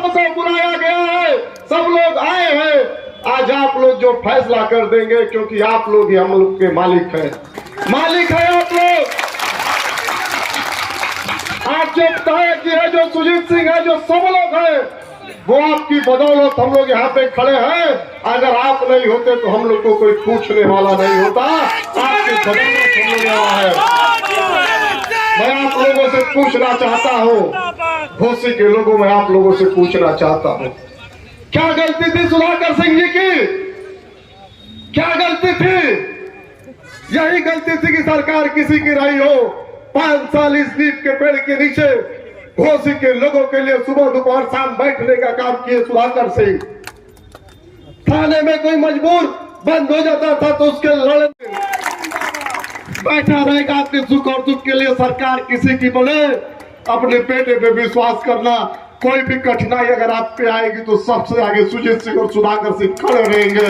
सबको बुलाया गया है, सब लोग आए हैं। आज आप लोग जो फैसला कर देंगे, क्योंकि आप लोग ही हम लोग के मालिक हैं, मालिक है आप लोग। आज जो तय किए, जो सुजीत सिंह है, जो सब लोग हैं, वो आपकी बदौलत हम लोग यहाँ पे खड़े हैं। अगर आप नहीं होते तो हम लोग को कोई पूछने वाला नहीं होता। आपकी बदौलत हम लोग यहाँ है। मैं आप लोगों से पूछना चाहता हूँ, घोसी के लोगों में आप लोगों से पूछना चाहता हूँ, क्या गलती थी सुधाकर सिंह जी की? क्या गलती थी? यही गलती थी कि सरकार किसी की रही हो। 5 साल इस नीम के पेड़ के नीचे घोसी के लोगों के लिए सुबह दोपहर शाम बैठने का काम किए सुधाकर सिंह। थाने में कोई मजबूर बंद हो जाता था तो उसके लड़े बैठा रहेगा अपने सुख और दुख के लिए। सरकार किसी की बोले, अपने बेटे पे विश्वास करना। कोई भी कठिनाई अगर आप पे आएगी तो सबसे आगे सुजीत सिंह और सुधाकर सिंह खड़े रहेंगे।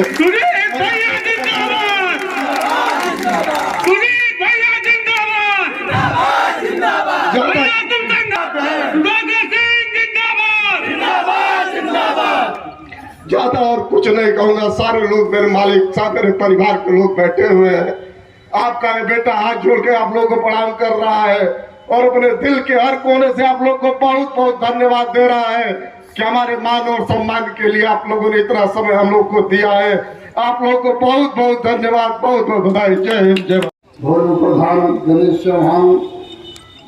ज्यादा और कुछ नहीं कहूंगा। सारे लोग मेरे मालिक साहब, मेरे परिवार के लोग बैठे हुए हैं। आपका ये बेटा हाथ जोड़ के आप लोगों को प्रणाम कर रहा है और अपने दिल के हर कोने से आप लोग को बहुत बहुत धन्यवाद दे रहा है कि हमारे मान और सम्मान के लिए आप लोगों ने इतना समय हम लोग को दिया है। आप लोगों को बहुत बहुत धन्यवाद, बहुत बहुत बधाई। जय हिंद, जय भारत। भोलू प्रधान गणेश चौहान,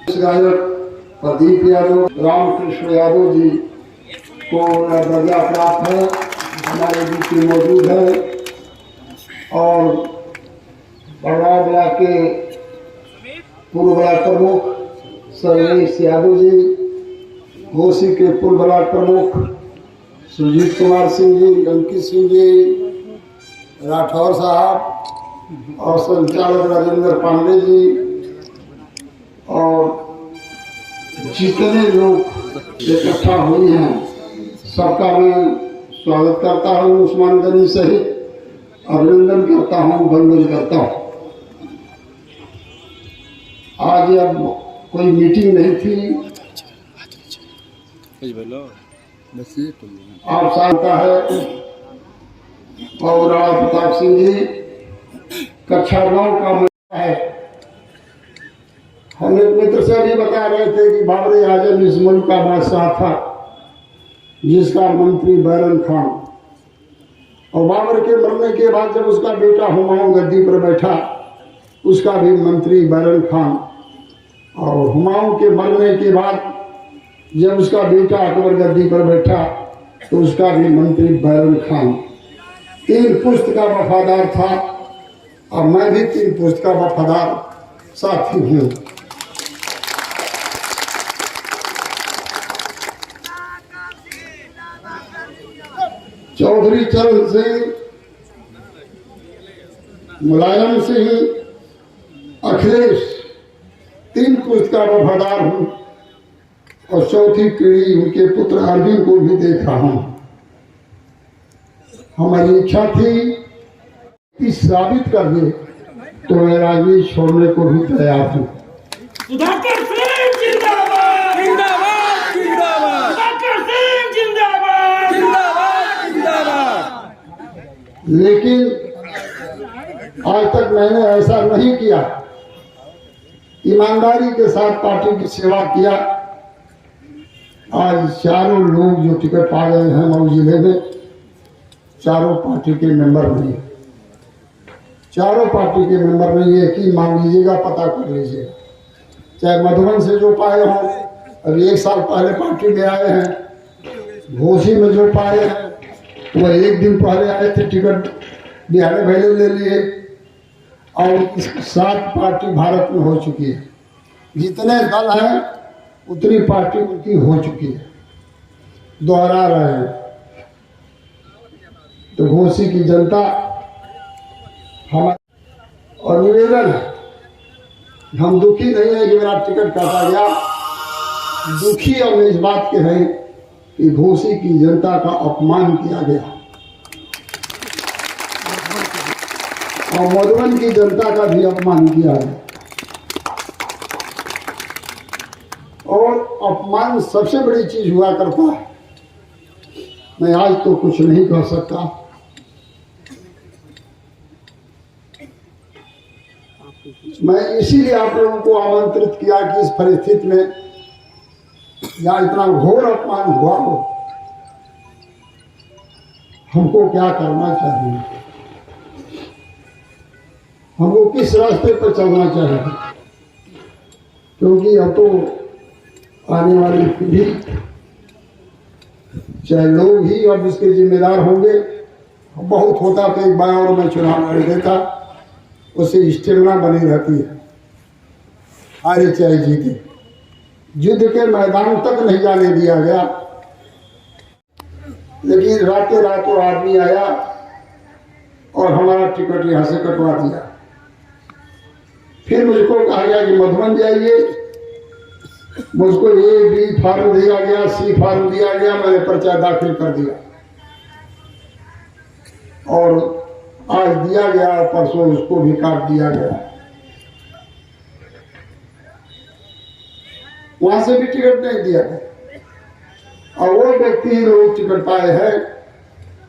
गायक प्रदीप यादव, रामकृष्ण यादव जी को दर्जा प्राप्त है, हमारे बीच में मौजूद है। और बड़गांव ब्लॉक के पूर्व ब्लॉक प्रमुख सर्वेश यादव जी, घोसी के पूर्व ब्लॉक प्रमुख सुजीत कुमार सिंह जी, अंकित सिंह जी, राठौर साहब और संचालक राजेंद्र पांडे जी, और जितने लोग इकट्ठा हुए हैं सबका मैं स्वागत करता हूँ, उस्मान गनी सहित अभिनंदन करता हूँ, वंदन करता हूँ। आज अब कोई मीटिंग नहीं थी, आप जानता है। और राणा प्रताप सिंह जी कक्षा 9 का महिला है। हम एक मित्र से भी बता रहे थे कि बाबर आजम इस मुल्क का बादशाह था जिसका मंत्री बैरन खान, और बाबर के मरने के बाद जब उसका बेटा हुमायूं गद्दी पर बैठा, उसका भी मंत्री बैरन खान, और हुमायूं के मरने के बाद जब उसका बेटा अकबर गद्दी पर बैठा तो उसका भी मंत्री बैरन खान। 3 पुश्त का वफादार था और मैं भी 3 पुश्त का वफादार साथी हूँ। चौधरी चरण सिंह, मुलायम सिंह, अखिलेश, 3 पुश्त का वफादार हूँ। और चौथी पीढ़ी उनके पुत्र अरविंद को भी देखा हूँ। हमारी इच्छा थी कि साबित कर दे तो मैं राजनीति छोड़ने को भी तैयार हूँ। सुधाकर सिंह जिंदाबाद, जिंदाबाद, जिंदाबाद, सुधाकर सिंह जिंदाबाद, जिंदाबाद, जिंदाबाद। लेकिन आज तक मैंने ऐसा नहीं किया, ईमानदारी के साथ पार्टी की सेवा किया। आज चारों लोग जो टिकट पा गए हैं मऊ जिले में, चारों पार्टी के मेंबर नहीं है। चारों पार्टी के मेंबर नहीं है कि मान लीजिएगा, पता कर लीजिएगा। चाहे मधुबन से जो पाए हों, अभी 1 साल पहले पार्टी में आए हैं। घोसी में जो पाए हैं वह 1 दिन पहले आए थे, टिकट बिहार पहले ले लिए। और 7 पार्टी भारत में हो चुकी है। जितने दल हैं उतनी पार्टी उनकी हो चुकी है, दोहरा रहे हैं। तो घोसी की जनता हमारा और निवेदन है, हम दुखी नहीं है कि मेरा टिकट काटा गया। दुखी हम इस बात के हैं कि घोसी की जनता का अपमान किया गया और मधुबन की जनता का भी अपमान किया गया। और अपमान सबसे बड़ी चीज हुआ करता है मैं आज तो कुछ नहीं कह सकता। मैं इसीलिए आप लोगों को आमंत्रित किया कि इस परिस्थिति में या इतना घोर अपमान हुआ हो, हमको क्या करना चाहिए, हमको किस रास्ते पर चलना चाहिए। क्योंकि अब तो आने वाली पीढ़ी, चाहे लोग ही अब इसके जिम्मेदार होंगे। बहुत होता तो एक बार और मैं चुनाव लड़ देता, उससे स्टेमिना बनी रहती है, हारे चाहे जीते। युद्ध के मैदान तक नहीं जाने दिया गया, लेकिन रातों रातों आदमी आया और हमारा टिकट यहाँ से कटवा दिया। फिर मुझको कहा गया कि मधुबन जाइए, मुझको ए बी फार्म दिया गया, सी फार्म दिया गया, मैंने पर्चा दाखिल कर दिया और आज दिया गया, परसों उसको भी काट दिया गया। वहां से भी टिकट नहीं दिया गया। और वो व्यक्ति लोग टिकट पाए हैं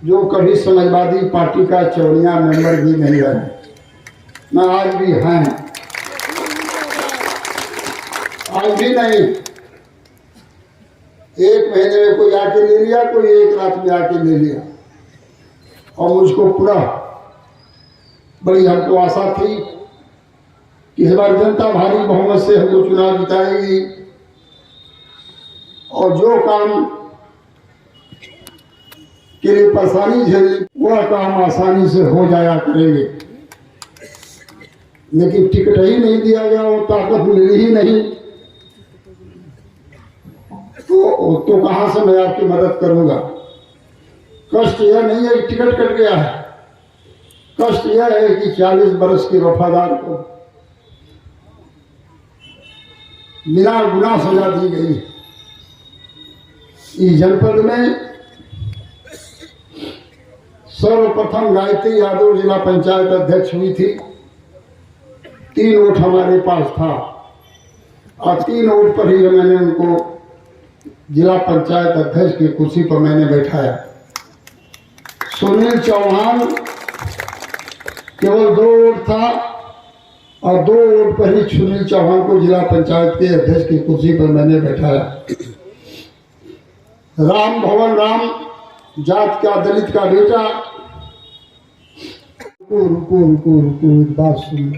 जो कभी समाजवादी पार्टी का चौड़िया मेंबर भी नहीं रहे, ना आज भी हैं, आज भी नहीं। एक महीने में कोई आके ले लिया, कोई एक रात में आके ले लिया। और मुझको पूरा बड़ी हमको आशा थी कि इस बार जनता भारी बहुमत से हमको चुनाव जिताएगी और जो काम के लिए परेशानी झेली वह काम आसानी से हो जाया करेंगे। लेकिन टिकट ही नहीं दिया गया, वो ताकत मिली ही नहीं, तो कहां से मैं आपकी मदद करूंगा। कष्ट यह नहीं है कि टिकट कट गया है, कष्ट यह है कि 40 बरस के वफादार को बिना गुनाह सजा दी गई। इस जनपद में सर्वप्रथम गायत्री यादव जिला पंचायत अध्यक्ष हुई थी। 3 वोट हमारे पास था और 3 वोट पर ही मैंने उनको जिला पंचायत अध्यक्ष की कुर्सी पर मैंने बैठाया। सुनील चौहान केवल 2 वोट था और 2 वोट पर ही सुनील चौहान को जिला पंचायत के अध्यक्ष की कुर्सी पर मैंने बैठाया। राम भवन राम जात का दलित का बेटा, रुको एक बात सुन।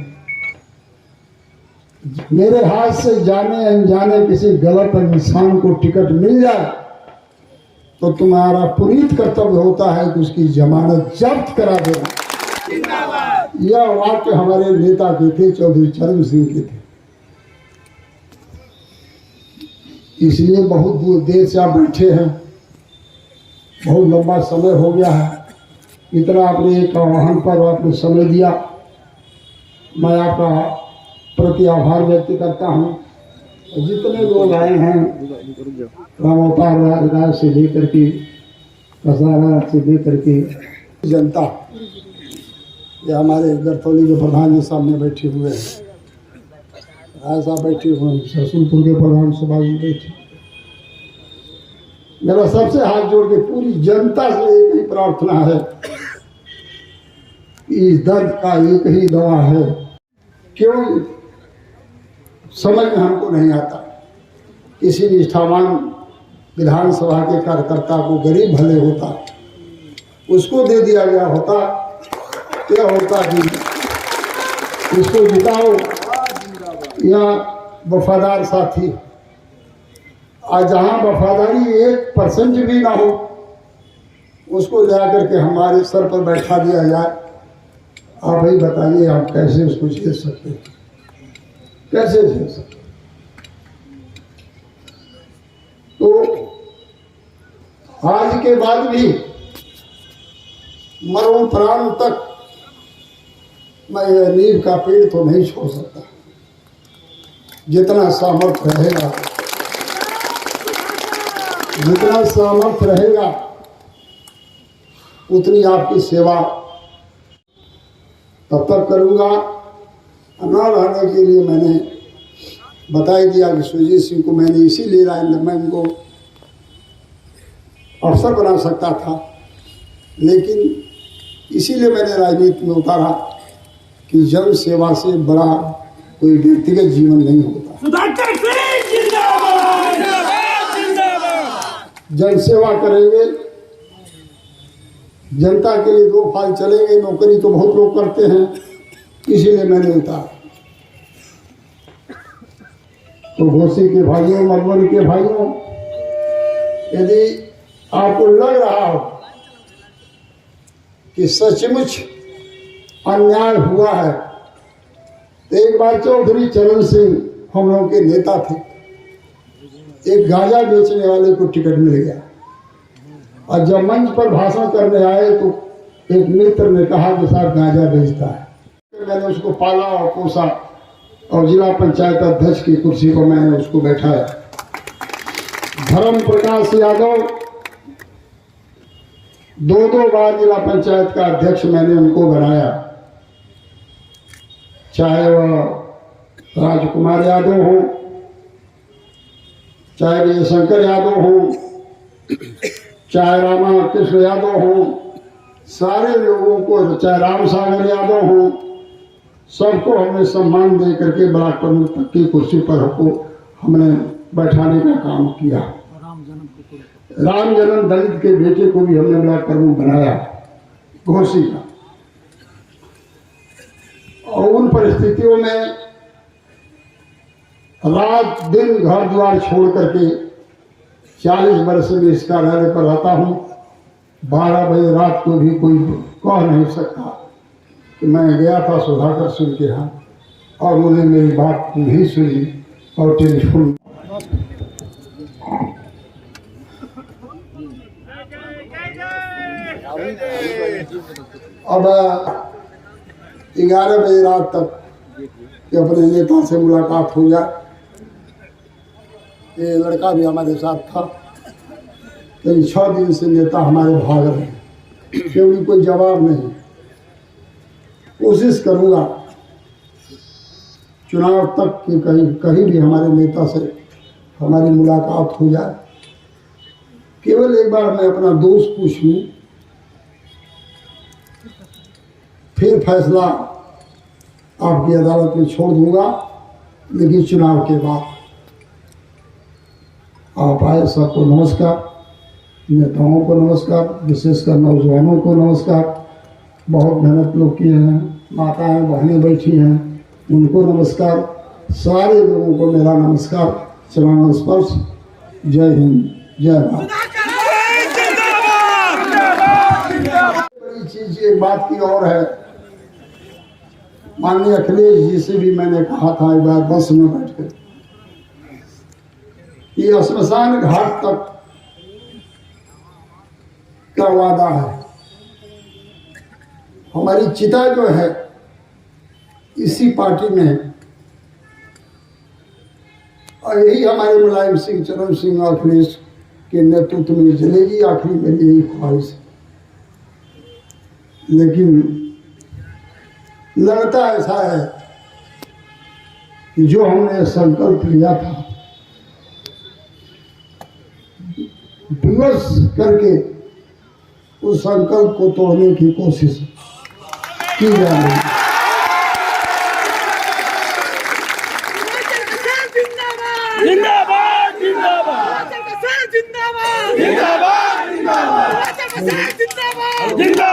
मेरे हाथ से जाने अनजाने किसी गलत इंसान को टिकट मिल जाए तो तुम्हारा पुनीत कर्तव्य होता है कि उसकी जमानत जब्त करा देना। यह वाक्य हमारे नेता के थे, चौधरी चरण सिंह के थे। इसलिए बहुत देर से आप बैठे हैं, बहुत लंबा समय हो गया है। इतना आपने एक आह्वान पर आपने समय दिया, मैं आपका प्रति आभार व्यक्त करता हूँ। जितने लोग आए हैं रामोपार राय से लेकर के कसारा से लेकर के जनता, ये हमारे गरतौली के प्रधान जी सामने बैठे हुए हैं, राय साहब बैठे हुए हैं, सरसुलपुर के प्रधान सभा जी बैठे। मेरा सबसे हाथ जोड़ के पूरी जनता से एक ही प्रार्थना है कि इस दर्द का एक ही दवा है। क्यों समझ में हमको नहीं आता, किसी निष्ठावान विधानसभा के कार्यकर्ता को गरीब भले होता, उसको दे दिया गया होता, क्या होता कि इसको जिताओ या वफादार साथी। आज जहाँ वफादारी 1% भी ना हो, उसको ले आकर के हमारे सर पर बैठा दिया जाए। आप ही बताइए, आप कैसे उसको झेल सकते हैं, कैसे झेल सकते। तो आज के बाद भी मरण प्राण तक मैं यह नींव का पेड़ तो नहीं छोड़ सकता। जितना सामर्थ्य रहेगा, जितना सामर्थ्य रहेगा, उतनी आपकी सेवा तब तक करूँगा। न रहने के लिए मैंने बता ही दिया कि सुरजीत सिंह को मैंने इसीलिए मैं उनको अफसर बना सकता था, लेकिन इसीलिए मैंने राजनीति में उतारा कि जन सेवा से बड़ा कोई व्यक्तिगत जीवन नहीं होता। सुधाकर सिंह जिंदाबाद जिंदाबाद जिंदाबाद। जन सेवा करेंगे, जनता के लिए 2 फाल चलेंगे। नौकरी तो बहुत लोग करते हैं, इसीलिए मैंने उतारा। तो घोसी के भाइयों, मधुबनी के भाइयों, यदि आपको लग रहा हो कि सचमुच अन्याय हुआ है, तो एक बार चौधरी चरण सिंह हम लोगों के नेता थे, एक गांजा बेचने वाले को टिकट मिल गया, और जब मंच पर भाषण करने आए तो एक मित्र ने कहा कि साहब गांजा बेचता है। मैंने उसको पाला और पोसा और जिला पंचायत अध्यक्ष की कुर्सी पर मैंने उसको बैठाया। धर्म प्रकाश यादव 2 बार जिला पंचायत का अध्यक्ष मैंने उनको बनाया, चाहे वह राजकुमार यादव हो, चाहे विजय शंकर यादव हो, चाहे रामा कृष्ण यादव हो, सारे लोगों को, चाहे राम सागर यादव हो, सबको हमने सम्मान दे करके ब्लॉक प्रमुख तक की कुर्सी पर हमने बैठाने का काम किया। राम जन्म दलित के बेटे को भी हमने ब्लॉक प्रमुख बनाया घोसी का। और उन परिस्थितियों में रात दिन घर द्वार छोड़ करके 40 वर्ष में इस कार्यालय पर रहता हूँ। 12 बजे रात को भी कोई कह नहीं सकता कि मैं गया था सुधाकर सिंह के यहाँ और उन्होंने मेरी बात नहीं सुनी और टेलीफोन। अब 11 बजे रात तक कि अपने नेता से मुलाकात हो जाए। ये लड़का भी हमारे साथ था, लेकिन 6 दिन से नेता हमारे भाग रहे हैं क्योंकि कोई जवाब नहीं। कोशिश करूँगा चुनाव तक कि कहीं भी हमारे नेता से हमारी मुलाकात हो जाए। केवल एक बार मैं अपना दोस्त पूछ लूँ, फिर फैसला आपकी अदालत में छोड़ दूंगा। लेकिन चुनाव के बाद आप आए, सबको नमस्कार, नेताओं को नमस्कार, विशेषकर नौजवानों को नमस्कार। बहुत मेहनत लोग किए हैं, माताएं बहनें बैठी हैं, उनको नमस्कार। सारे लोगों को मेरा नमस्कार, चरण स्पर्श। जय हिंद, जय भारत। बड़ी चीज एक बात की और है, माननीय अखिलेश जी से भी मैंने कहा था एक बार बस में बैठकर, ये श्मशान घाट तक का वादा है। हमारी चिता जो है इसी पार्टी में है और यही हमारे मुलायम सिंह, चरण सिंह और अखिलेश के नेतृत्व में जलेगी। आखिरी मेरी यही ख्वाहिश है। लेकिन लगता ऐसा है कि जो हमने संकल्प लिया था, विवश करके उस संकल्प को तोड़ने की कोशिश की जा रही है। जिंदाबाद जिंदाबाद जिंदाबाद जिंदाबाद जिंदाबाद जिंदाबाद जिंदाबाद